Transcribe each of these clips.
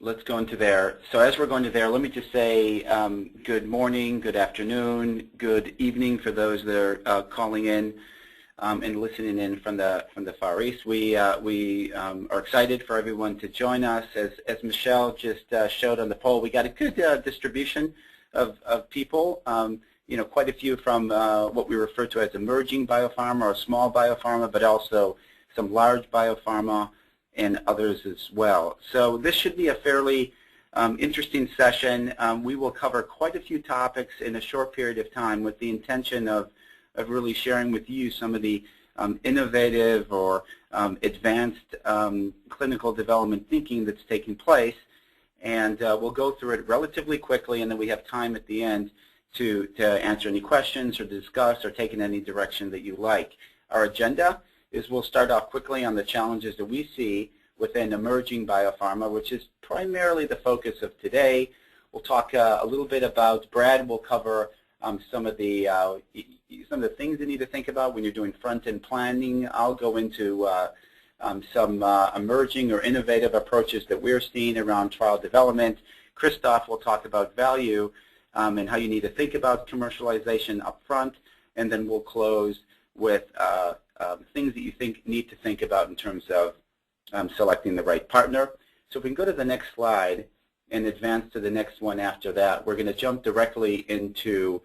let's go into there. So as we're going to there, let me just say good morning, good afternoon, good evening for those that are calling in and listening in from the Far East. We are excited for everyone to join us. As Michelle just showed on the poll, we got a good distribution of people. Quite a few from what we refer to as emerging biopharma or small biopharma, but also some large biopharma and others as well. So this should be a fairly interesting session. We will cover quite a few topics in a short period of time with the intention of really sharing with you some of the innovative or advanced clinical development thinking that's taking place. And we'll go through it relatively quickly, and then we have time at the end to answer any questions or discuss or take in any direction that you like. Our agenda is we'll start off quickly on the challenges that we see within emerging biopharma, which is primarily the focus of today. We'll talk a little bit about, Brad will cover some of the things you need to think about when you're doing front-end planning. I'll go into some emerging or innovative approaches that we're seeing around trial development. Christoph will talk about value and how you need to think about commercialization up front, and then we'll close with things that you need to think about in terms of selecting the right partner. So if we can go to the next slide and advance to the next one after that, we're going to jump directly into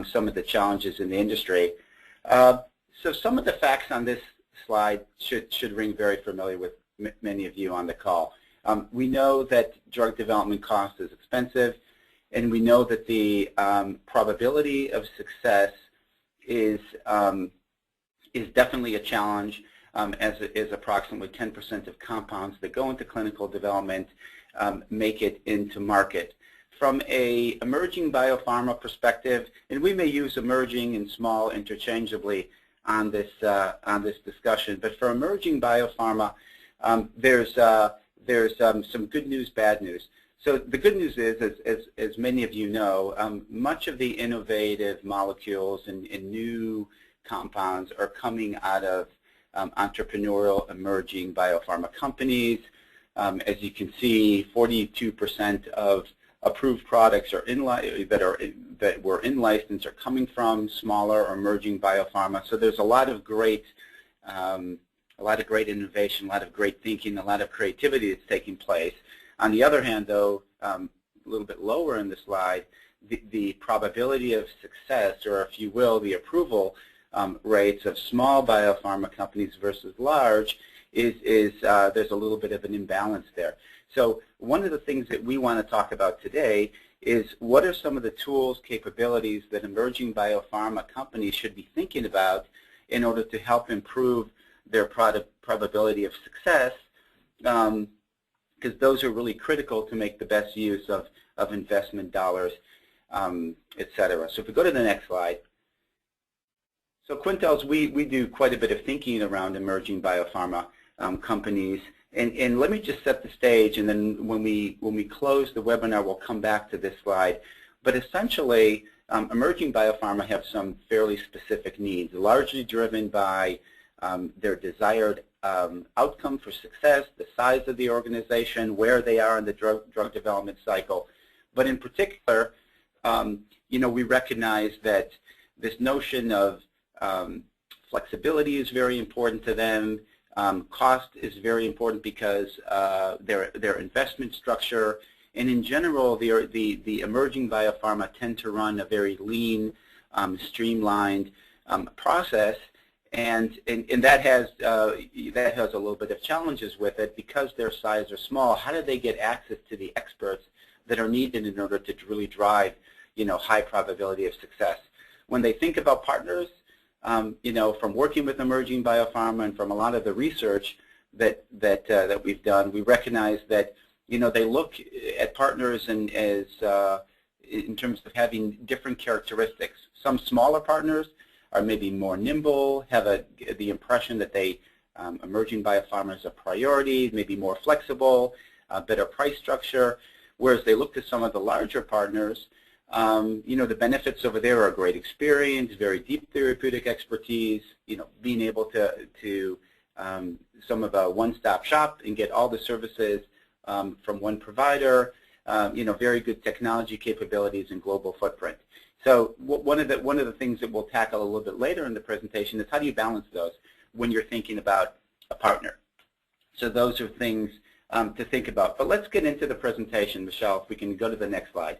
some of the challenges in the industry. So some of the facts on this slide should ring very familiar with many of you on the call. We know that drug development cost is expensive, and we know that the probability of success is definitely a challenge, as it is approximately 10% of compounds that go into clinical development make it into market. From a emerging biopharma perspective, and we may use emerging and small interchangeably on this discussion, but for emerging biopharma, there's some good news, bad news. So the good news is, as many of you know, much of the innovative molecules and new compounds are coming out of entrepreneurial emerging biopharma companies. As you can see, 42% of approved products are that were in license are coming from smaller or emerging biopharma. So there's a lot of great innovation, a lot of great thinking, a lot of creativity that's taking place. On the other hand, though, a little bit lower in the slide, the probability of success, or if you will, the approval rates of small biopharma companies versus large there's a little bit of an imbalance there. So one of the things that we want to talk about today is what are some of the tools, capabilities that emerging biopharma companies should be thinking about in order to help improve their probability of success, because those are really critical to make the best use of investment dollars, et cetera. So if we go to the next slide. So Quintiles, we do quite a bit of thinking around emerging biopharma companies. And let me just set the stage, and then when we close the webinar, we'll come back to this slide. But essentially, emerging biopharma have some fairly specific needs, largely driven by their desired outcome for success, the size of the organization, where they are in the drug development cycle. But in particular, we recognize that this notion of flexibility is very important to them. Cost is very important because their investment structure, and in general, the emerging biopharma tend to run a very lean, streamlined process, and that has a little bit of challenges with it because their size are small. How do they get access to the experts that are needed in order to really drive, high probability of success? When they think about partners, from working with emerging biopharma and from a lot of the research that we've done, we recognize that they look at partners and as in terms of having different characteristics. Some smaller partners are maybe more nimble, have the impression that emerging biopharma is a priority, maybe more flexible, better price structure. Whereas they look to some of the larger partners, the benefits over there are great experience, very deep therapeutic expertise, being able to some of a one-stop shop and get all the services from one provider, very good technology capabilities and global footprint. So one of the things that we'll tackle a little bit later in the presentation is how do you balance those when you're thinking about a partner. So those are things to think about. But let's get into the presentation, Michelle, if we can go to the next slide.